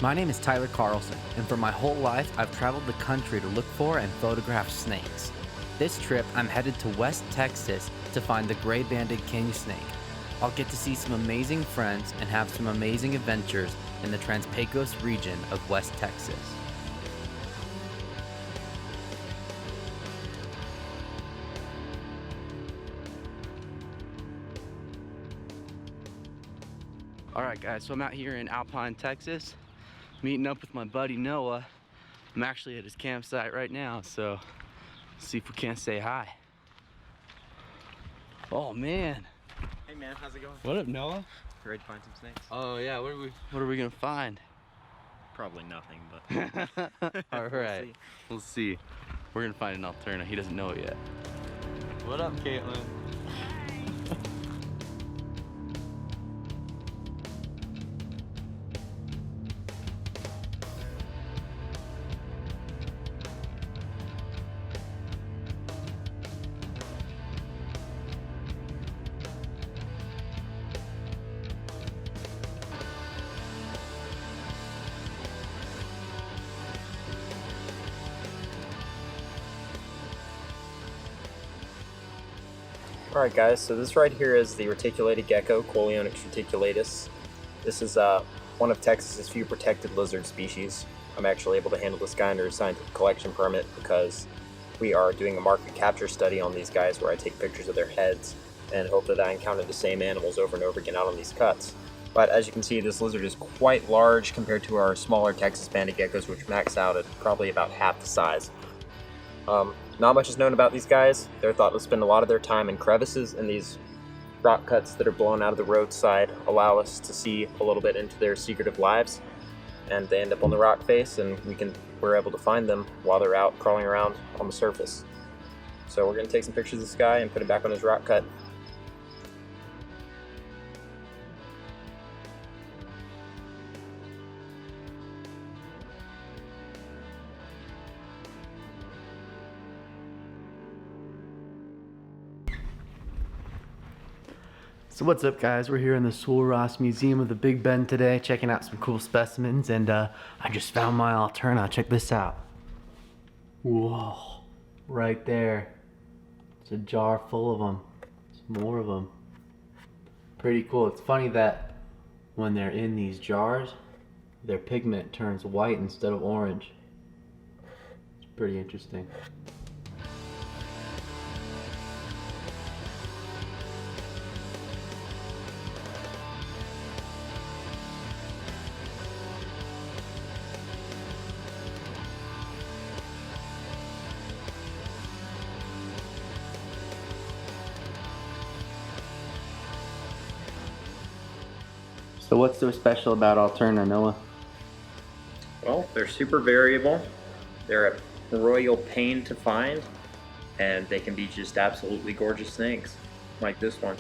My name is Tyler Carlson, and for my whole life, I've traveled the country to look for and photograph snakes. This trip, I'm headed to West Texas to find the Grey Banded Kingsnake. I'll get to see some amazing friends and have some amazing adventures in the Trans-Pecos region of West Texas. Alright guys, so I'm out here in Alpine, Texas, meeting up with my buddy Noah. I'm actually at his campsite right now, so let's see if we can't say hi. Oh man. Hey man, how's it going? What up, Noah? You ready to find some snakes? Oh yeah, what are we gonna find? Probably nothing, but Alright. We'll see. We're gonna find an Alterna. He doesn't know it yet. What up, Caitlin? Alright guys, so this right here is the reticulated gecko, Coleonyx reticulatus. This is one of Texas's few protected lizard species. I'm actually able to handle this guy under a scientific collection permit because we are doing a market capture study on these guys where I take pictures of their heads and hope that I encounter the same animals over and over again out on these cuts. But as you can see, this lizard is quite large compared to our smaller Texas banded geckos, which max out at probably about half the size. Not much is known about these guys. They're thought to spend a lot of their time in crevices, and these rock cuts that are blown out of the roadside allow us to see a little bit into their secretive lives. And they end up on the rock face, and we're able to find them while they're out crawling around on the surface. So we're going to take some pictures of this guy and put it back on his rock cut. So what's up guys, we're here in the Sul Ross Museum of the Big Bend today, checking out some cool specimens, and I just found my Alterna. Check this out. Whoa, right there. It's a jar full of them. There's more of them. Pretty cool. It's funny that when they're in these jars, their pigment turns white instead of orange. It's pretty interesting. So what's so special about Alterna, Noah? Well, they're super variable. They're a royal pain to find, and they can be just absolutely gorgeous snakes, like this one.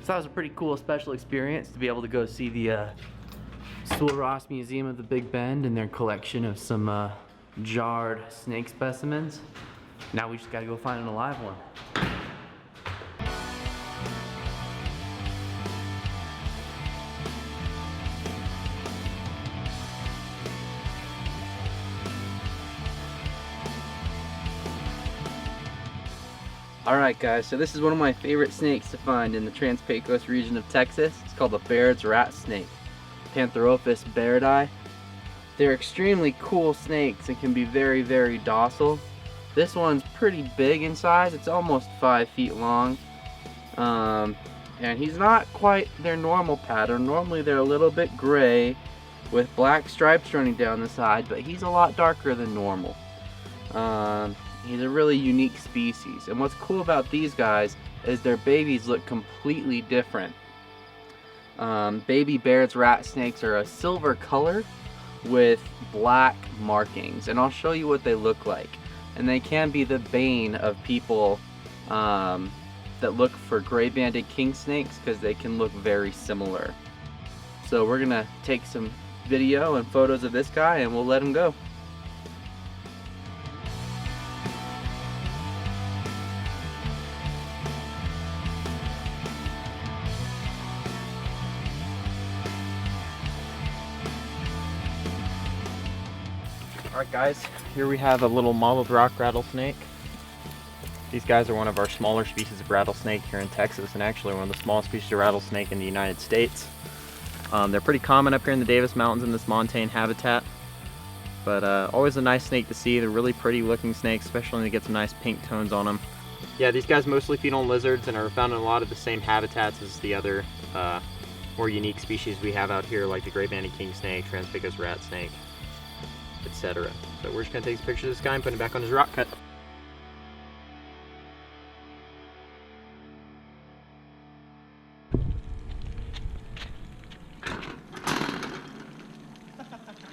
So that was a pretty cool special experience to be able to go see the Sul Ross Museum of the Big Bend and their collection of some jarred snake specimens. Now we just gotta go find an alive one. Alright guys, so this is one of my favorite snakes to find in the Trans-Pecos region of Texas. It's called the Baird's ratsnake, Pantherophis bairdi. They're extremely cool snakes and can be very, very docile. This one's pretty big in size. It's almost 5 feet long. And he's not quite their normal pattern. Normally they're a little bit gray with black stripes running down the side, but he's a lot darker than normal. He's a really unique species, and what's cool about these guys is their babies look completely different. Baby Baird's rat snakes are a silver color with black markings, and I'll show you what they look like. And they can be the bane of people that look for Grey Banded Kingsnakes because they can look very similar. So we're gonna take some video and photos of this guy and we'll let him go. Alright guys, here we have a little mottled rock rattlesnake. These guys are one of our smaller species of rattlesnake here in Texas, and actually one of the smallest species of rattlesnake in the United States. They're pretty common up here in the Davis Mountains in this montane habitat, but always a nice snake to see. They're really pretty looking snakes, especially when they get some nice pink tones on them. Yeah, these guys mostly feed on lizards and are found in a lot of the same habitats as the other more unique species we have out here, like the Grey Banded Kingsnake, Trans-Pecos rat snake, etc. So we're just going to take a picture of this guy and put him back on his rock cut.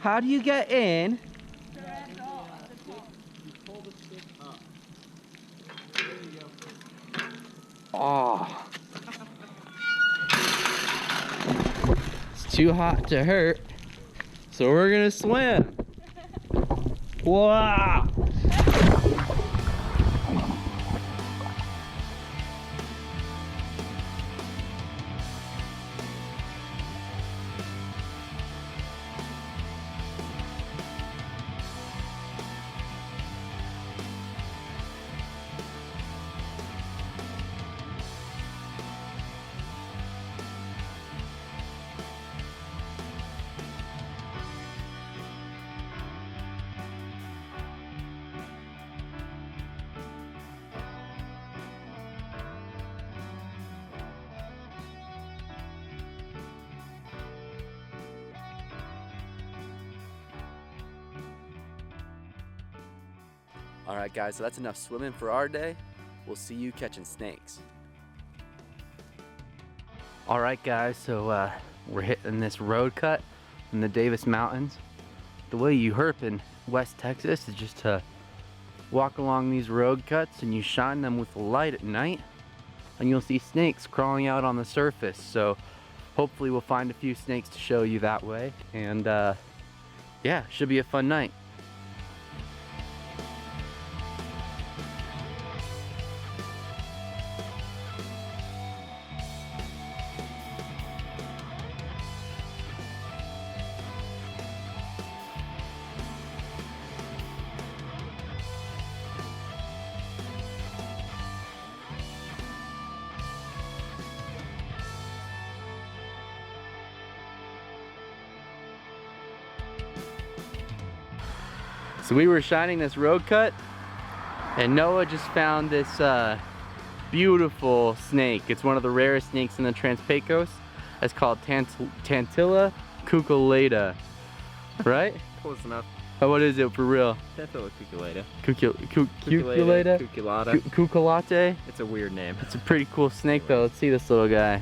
How do you get in? Oh. It's too hot to hurt, so we're gonna swim. Wow. Alright guys, so that's enough swimming for our day. We'll see you catching snakes. Alright guys, so we're hitting this road cut in the Davis Mountains. The way you herp in West Texas is just to walk along these road cuts and you shine them with a light at night and you'll see snakes crawling out on the surface. So hopefully we'll find a few snakes to show you that way, and yeah, should be a fun night. So we were shining this road cut and Noah just found this beautiful snake. It's one of the rarest snakes in the Trans-Pecos. It's called Tantilla cuculata, right? Close enough. Oh, what is it for real? Tantilla cuculata. Cuculata? Cuculata. Cuculate? It's a weird name. It's a pretty cool snake though. Let's see this little guy.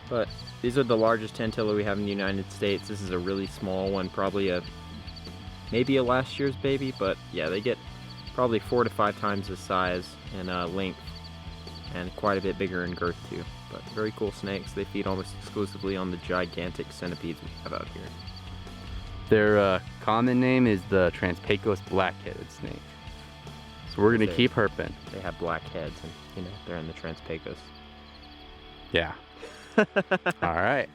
But these are the largest tantilla we have in the United States. This is a really small one, probably maybe a last year's baby, but yeah, they get probably 4 to 5 times the size and length, and quite a bit bigger in girth too. But very cool snakes. They feed almost exclusively on the gigantic centipedes we have out here. Their common name is the Trans-Pecos black-headed snake. So we're gonna keep herping. They have black heads, and you know they're in the Trans-Pecos. Yeah. All right.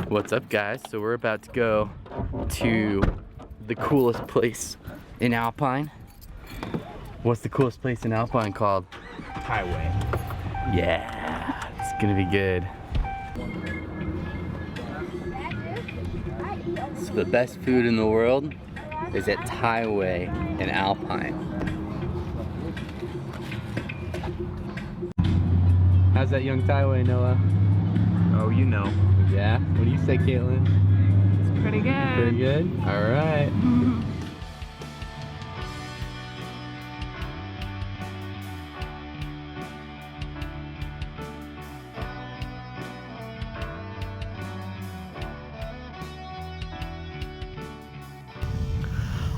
What's up guys? So we're about to go to the coolest place in Alpine. What's the coolest place in Alpine called? Highway. Yeah, it's gonna be good. So the best food in the world is at Highway in Alpine. How's that young Highway, Noah? Oh, you know. Yeah? What do you say, Caitlin? It's pretty good. Pretty good? All right.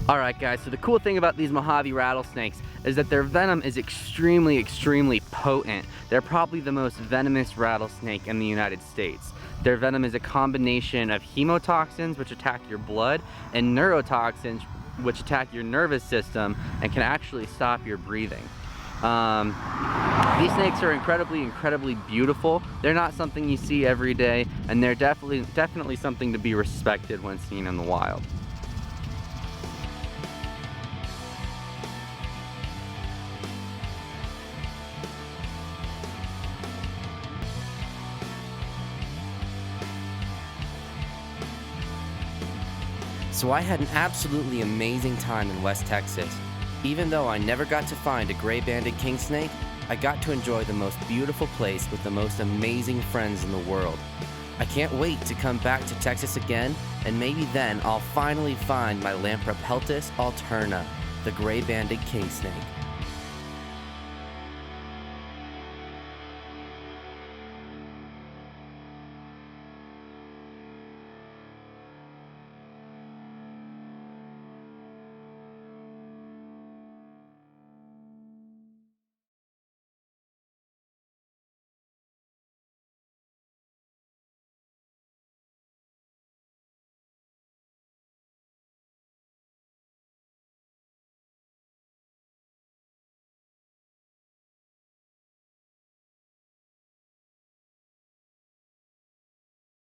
All right, guys, so the cool thing about these Mojave rattlesnakes is that their venom is extremely, extremely potent. They're probably the most venomous rattlesnake in the United States. Their venom is a combination of hemotoxins, which attack your blood, and neurotoxins, which attack your nervous system and can actually stop your breathing. These snakes are incredibly beautiful. They're not something you see every day, and they're definitely something to be respected when seen in the wild. So I had an absolutely amazing time in West Texas. Even though I never got to find a Grey Banded Kingsnake, I got to enjoy the most beautiful place with the most amazing friends in the world. I can't wait to come back to Texas again, and maybe then I'll finally find my Lampropeltis Alterna, the Grey Banded Kingsnake.